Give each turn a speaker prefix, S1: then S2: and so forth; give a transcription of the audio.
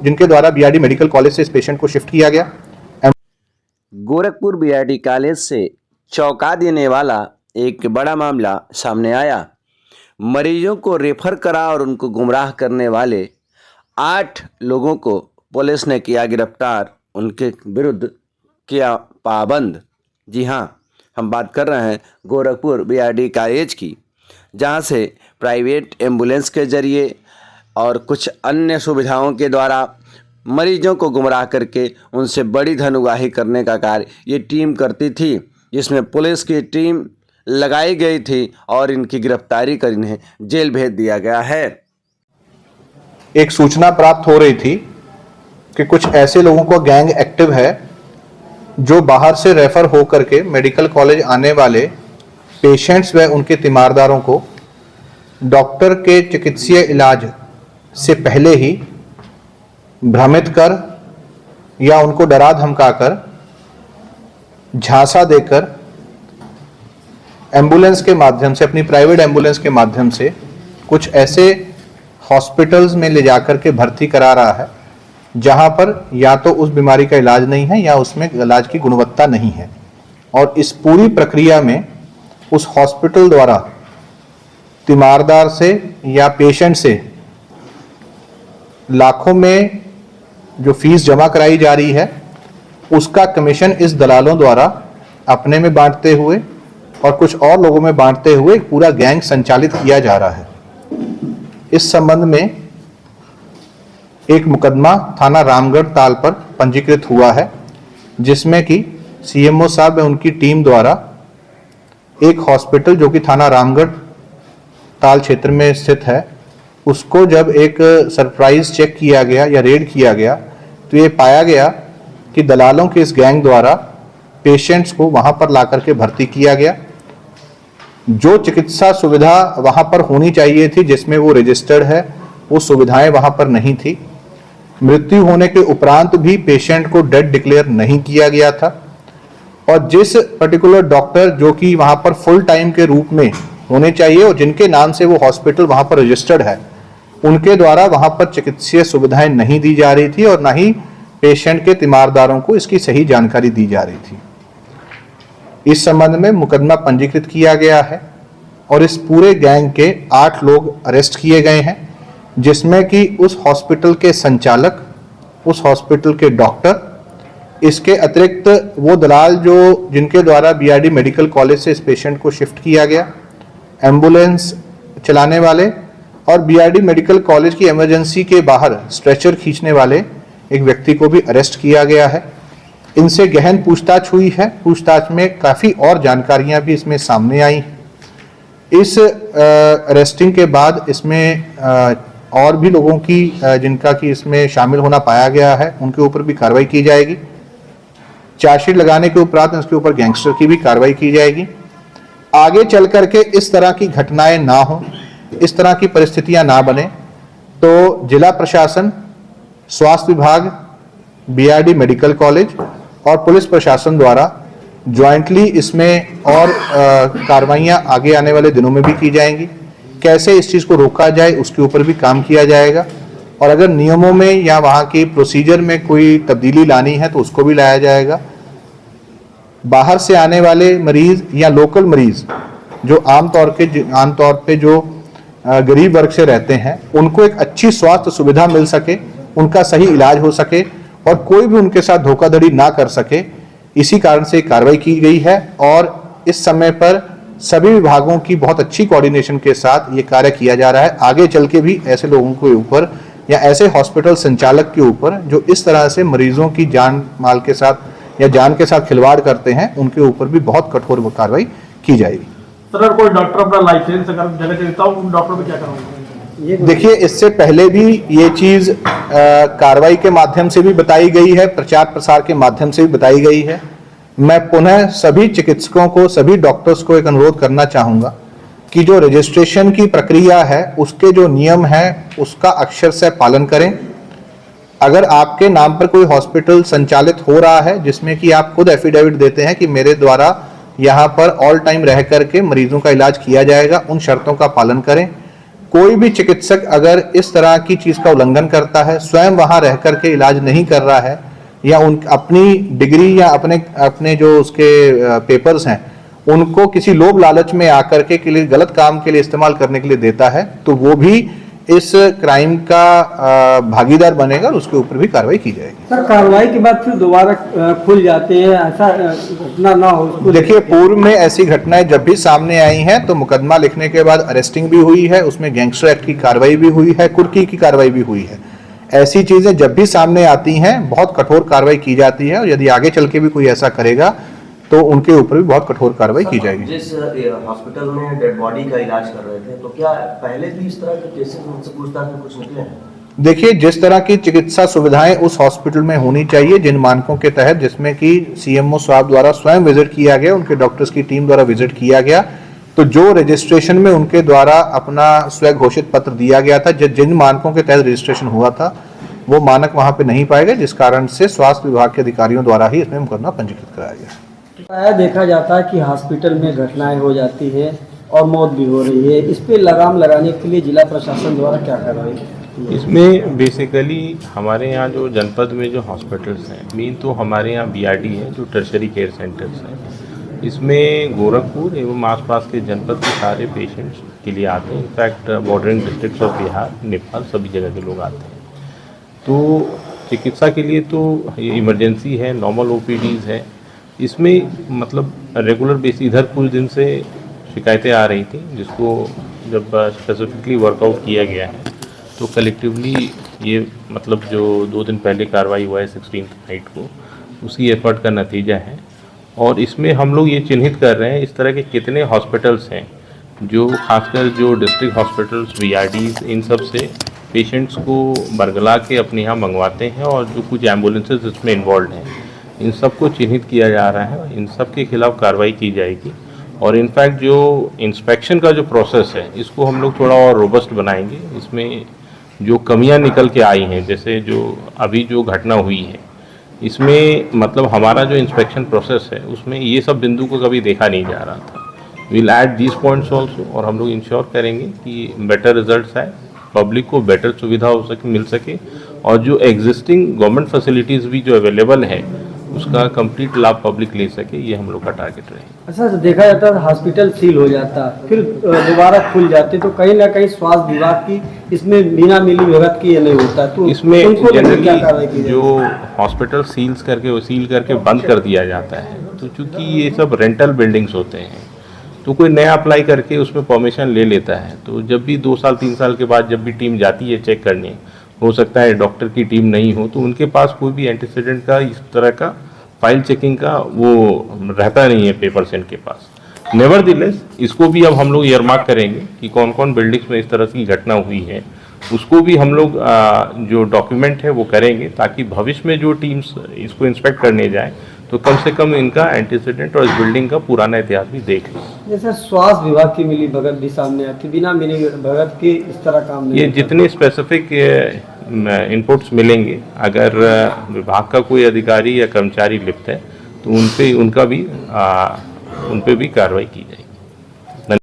S1: जिनके द्वारा BRD medical college से इस पेशेंट को शिफ्ट किया गया।
S2: गोरखपुर बीआरडी कॉलेज से चौंका देने वाला एक बड़ा मामला सामने आया। मरीजों को रेफर करा और उनको गुमराह करने वाले 8 लोगों को पुलिस ने किया गिरफ्तार, उनके विरुद्ध किया पाबंद। जी हाँ, हम बात कर रहे हैं गोरखपुर बीआरडी कॉलेज की, जहां से प्राइवेट एम्बुलेंस के जरिए और कुछ अन्य सुविधाओं के द्वारा मरीजों को गुमराह करके उनसे बड़ी धन उगाही करने का कार्य ये टीम करती थी, जिसमें पुलिस की टीम लगाई गई थी और इनकी गिरफ्तारी कर इन्हें जेल भेज दिया गया है।
S1: एक सूचना प्राप्त हो रही थी कि कुछ ऐसे लोगों का गैंग एक्टिव है जो बाहर से रेफर हो करके मेडिकल कॉलेज आने वाले पेशेंट्स व उनके तीमारदारों को डॉक्टर के चिकित्सीय इलाज से पहले ही भ्रमित कर या उनको डरा धमकाकर, झांसा देकर एम्बुलेंस के माध्यम से, अपनी प्राइवेट एम्बुलेंस के माध्यम से कुछ ऐसे हॉस्पिटल्स में ले जाकर के भर्ती करा रहा है जहां पर या तो उस बीमारी का इलाज नहीं है या उसमें इलाज की गुणवत्ता नहीं है। और इस पूरी प्रक्रिया में उस हॉस्पिटल द्वारा तीमारदार से या पेशेंट से लाखों में जो फीस जमा कराई जा रही है उसका कमीशन इस दलालों द्वारा अपने में बांटते हुए और कुछ और लोगों में बांटते हुए एक पूरा गैंग संचालित किया जा रहा है। इस संबंध में एक मुकदमा थाना रामगढ़ ताल पर पंजीकृत हुआ है, जिसमें कि सीएमओ साहब व उनकी टीम द्वारा एक हॉस्पिटल जो कि थाना रामगढ़ ताल क्षेत्र में स्थित है, उसको जब एक सरप्राइज चेक किया गया या रेड किया गया तो ये पाया गया कि दलालों के इस गैंग द्वारा पेशेंट्स को वहां पर ला करके भर्ती किया गया। जो चिकित्सा सुविधा वहां पर होनी चाहिए थी, जिसमें वो रजिस्टर्ड है, वो सुविधाएं वहां पर नहीं थी। मृत्यु होने के उपरांत भी पेशेंट को डेड डिक्लेयर नहीं किया गया था और जिस पर्टिकुलर डॉक्टर जो कि वहां पर फुल टाइम के रूप में होने चाहिए और जिनके नाम से वो हॉस्पिटल वहां पर रजिस्टर्ड है, उनके द्वारा वहां पर चिकित्सीय सुविधाएं नहीं दी जा रही थी और ना ही पेशेंट के तीमारदारों को इसकी सही जानकारी दी जा रही थी। इस संबंध में मुकदमा पंजीकृत किया गया है और इस पूरे गैंग के 8 लोग अरेस्ट किए गए हैं, जिसमें कि उस हॉस्पिटल के संचालक, उस हॉस्पिटल के डॉक्टर, इसके अतिरिक्त वो दलाल जो जिनके द्वारा बीआरडी मेडिकल कॉलेज से इस पेशेंट को शिफ्ट किया गया, एम्बुलेंस चलाने वाले और बीआरडी मेडिकल कॉलेज की इमरजेंसी के बाहर स्ट्रेचर खींचने वाले एक व्यक्ति को भी अरेस्ट किया गया है। इनसे गहन पूछताछ हुई है। पूछताछ में काफ़ी और जानकारियां भी इसमें सामने आई। इस अरेस्टिंग के बाद इसमें और भी लोगों की जिनका कि इसमें शामिल होना पाया गया है, उनके ऊपर भी कार्रवाई की जाएगी। चार्जशीट लगाने के उपरांत इसके ऊपर गैंगस्टर की भी कार्रवाई की जाएगी। आगे चल करके इस तरह की घटनाएं ना हो, इस तरह की परिस्थितियां ना बने, तो जिला प्रशासन, स्वास्थ्य विभाग, बीआरडी मेडिकल कॉलेज और पुलिस प्रशासन द्वारा ज्वाइंटली इसमें और कार्रवाइयां आगे आने वाले दिनों में भी की जाएंगी। कैसे इस चीज़ को रोका जाए उसके ऊपर भी काम किया जाएगा और अगर नियमों में या वहाँ की प्रोसीजर में कोई तब्दीली लानी है तो उसको भी लाया जाएगा। बाहर से आने वाले मरीज या लोकल मरीज जो आमतौर पे जो गरीब वर्ग से रहते हैं, उनको एक अच्छी स्वास्थ्य सुविधा मिल सके, उनका सही इलाज हो सके और कोई भी उनके साथ धोखाधड़ी ना कर सके, इसी कारण से कार्रवाई की गई है। और इस समय पर सभी विभागों की बहुत अच्छी कोऑर्डिनेशन के साथ ये कार्य किया जा रहा है। आगे चल के भी ऐसे लोगों के ऊपर या ऐसे हॉस्पिटल संचालक के ऊपर जो इस तरह से मरीजों की जान माल के साथ या जान के साथ खिलवाड़ करते हैं, उनके ऊपर भी बहुत कठोर कार्रवाई की जाएगी।
S3: सर, कोई डॉक्टर अपना लाइसेंस अगर जगह देता हूँ, उन डॉक्टर पे क्या करोगे?
S1: देखिए, इससे पहले भी ये चीज कार्रवाई के माध्यम से भी बताई गई है, प्रचार प्रसार के माध्यम से भी बताई गई है। मैं पुनः सभी चिकित्सकों को, सभी डॉक्टर्स को एक अनुरोध करना चाहूंगा कि जो रजिस्ट्रेशन की प्रक्रिया है, उसके जो नियम है उसका अक्षर से पालन करें। अगर आपके नाम पर कोई हॉस्पिटल संचालित हो रहा है जिसमें कि आप खुद एफिडेविट देते हैं कि मेरे द्वारा यहाँ पर ऑल टाइम रह करके मरीजों का इलाज किया जाएगा, उन शर्तों का पालन करें। कोई भी चिकित्सक अगर इस तरह की चीज का उल्लंघन करता है, स्वयं वहां रह करके इलाज नहीं कर रहा है, या उन अपनी डिग्री या अपने अपने जो उसके पेपर्स हैं उनको किसी लोभ लालच में आकर के लिए गलत काम के लिए इस्तेमाल करने के लिए देता है, तो वो भी इस क्राइम का भागीदार बनेगा और उसके ऊपर भी कार्रवाई की जाएगी।
S4: सर, कार्रवाई के बाद फिर दोबारा खुल जाते हैं, ऐसा घटना ना हो उसको
S1: देखिए, पूर्व में ऐसी घटनाएं जब भी सामने आई हैं तो मुकदमा लिखने के बाद अरेस्टिंग भी हुई है, उसमें गैंगस्टर एक्ट की कार्रवाई भी हुई है, कुर्की की कार्रवाई भी हुई है। ऐसी चीजें जब भी सामने आती हैं बहुत कठोर कार्रवाई की जाती है, और यदि आगे चल के भी कोई ऐसा करेगा तो उनके ऊपर भी बहुत कठोर कार्रवाई की जाएगी।
S5: जिस हॉस्पिटल में डेड बॉडी का इलाज कर रहे थे, तो क्या पहले भी इस तरह के केसेस उनसे पूछताछ में कुछ निकले हैं?
S1: देखिए, जिस तरह की चिकित्सा सुविधाएं उस हॉस्पिटल में होनी चाहिए, जिन मानकों के तहत, जिसमें कि सीएमओ साहब द्वारा स्वयं विजिट किया गया, उनके डॉक्टर्स की टीम द्वारा विजिट किया गया, तो जो रजिस्ट्रेशन में उनके द्वारा अपना स्व घोषित पत्र दिया गया था, जिन मानकों के तहत रजिस्ट्रेशन हुआ था, वो मानक वहां पे नहीं पाए गए, जिस कारण से स्वास्थ्य विभाग के अधिकारियों द्वारा ही इसमें मुकदमा पंजीकृत कराया गया।
S4: प्रायः देखा जाता है कि हॉस्पिटल में घटनाएं हो जाती है और मौत भी हो रही है, इस पे लगाम लगाने के लिए जिला प्रशासन द्वारा क्या कार्रवाई की है?
S6: इसमें बेसिकली हमारे यहाँ जो जनपद में जो हॉस्पिटल्स हैं, मेन तो हमारे यहाँ बीआरडी है जो टर्शरी केयर सेंटर्स हैं। इसमें गोरखपुर एवं आसपास के जनपद के सारे पेशेंट्स के लिए आते हैं। In fact bordering districts of Bihar, Nepal, सभी जगह के लोग आते हैं। तो चिकित्सा के लिए तो ये इमरजेंसी है, नॉर्मल ओपीडीज़ है। इसमें मतलब रेगुलर बेस इधर कुछ दिन से शिकायतें आ रही थी, जिसको जब स्पेसिफिकली वर्कआउट किया गया है तो कलेक्टिवली ये मतलब जो 2 दिन पहले कार्रवाई हुआ है 16 नाइट को, उसी एफर्ट का नतीजा है। और इसमें हम लोग ये चिन्हित कर रहे हैं इस तरह के कितने हॉस्पिटल्स हैं जो खासकर जो डिस्ट्रिक्ट हॉस्पिटल्स, वीआरडीज, इन सब से पेशेंट्स को बरगला के अपने यहाँ मंगवाते हैं, और जो कुछ एम्बुलेंसेज इसमें इन्वॉल्व हैं, इन सबको चिन्हित किया जा रहा है। इन सब के खिलाफ कार्रवाई की जाएगी। और इनफैक्ट जो इंस्पेक्शन का जो प्रोसेस है, इसको हम लोग थोड़ा और रोबस्ट बनाएंगे। इसमें जो कमियां निकल के आई हैं, जैसे जो अभी जो घटना हुई है, इसमें मतलब हमारा जो इंस्पेक्शन प्रोसेस है उसमें ये सब बिंदु को कभी देखा नहीं जा रहा था। Will add these points also, और हम लोग इंश्योर करेंगे कि बेटर रिजल्ट्स आए, पब्लिक को बेटर सुविधा हो सके, मिल सके, और जो एग्जिस्टिंग गवर्नमेंट फैसिलिटीज़ भी जो अवेलेबल है उसका कंप्लीट लाभ पब्लिक ले सके, ये हम लोग का टारगेट रहे।
S4: अच्छा, तो देखा जाता है हॉस्पिटल सील हो जाता, फिर दोबारा खुल जाते, तो कहीं ना कहीं स्वास्थ्य विभाग की इसमें बिना मिली भगत की ये नहीं होता, तो
S6: इसमें
S4: उनको क्या कार्रवाई की
S6: जनरली जो हॉस्पिटल सील करके बंद कर दिया जाता है, तो चूंकि ये सब रेंटल बिल्डिंग्स होते हैं, तो कोई नया अप्लाई करके उसमें परमिशन ले लेता है। तो जब भी 2 साल 3 साल के बाद जब भी टीम जाती है चेक करने, हो सकता है डॉक्टर की टीम नहीं हो, तो उनके पास कोई भी एंटीसीडेंट का इस तरह का फाइल चेकिंग का वो रहता नहीं है पेपर्स इनके पास। नेवरदिलेस इसको भी अब हम लोग ईयरमार्क करेंगे कि कौन कौन बिल्डिंग्स में इस तरह की घटना हुई है, उसको भी हम लोग जो डॉक्यूमेंट है वो करेंगे, ताकि भविष्य में जो टीम्स इसको इंस्पेक्ट करने जाए तो कम से कम इनका एंटीसीडेंट और इस बिल्डिंग का पुराना इतिहास भी देख लें।
S4: जैसे स्वास्थ्य विभाग की मिली भगत भी सामने आती, बिना मिली भगत के इस तरह काम नहीं
S6: ये
S4: होता।
S6: जितने स्पेसिफिक इनपुट्स मिलेंगे, अगर विभाग का कोई अधिकारी या कर्मचारी लिप्त है तो उन पे भी कार्रवाई की जाएगी।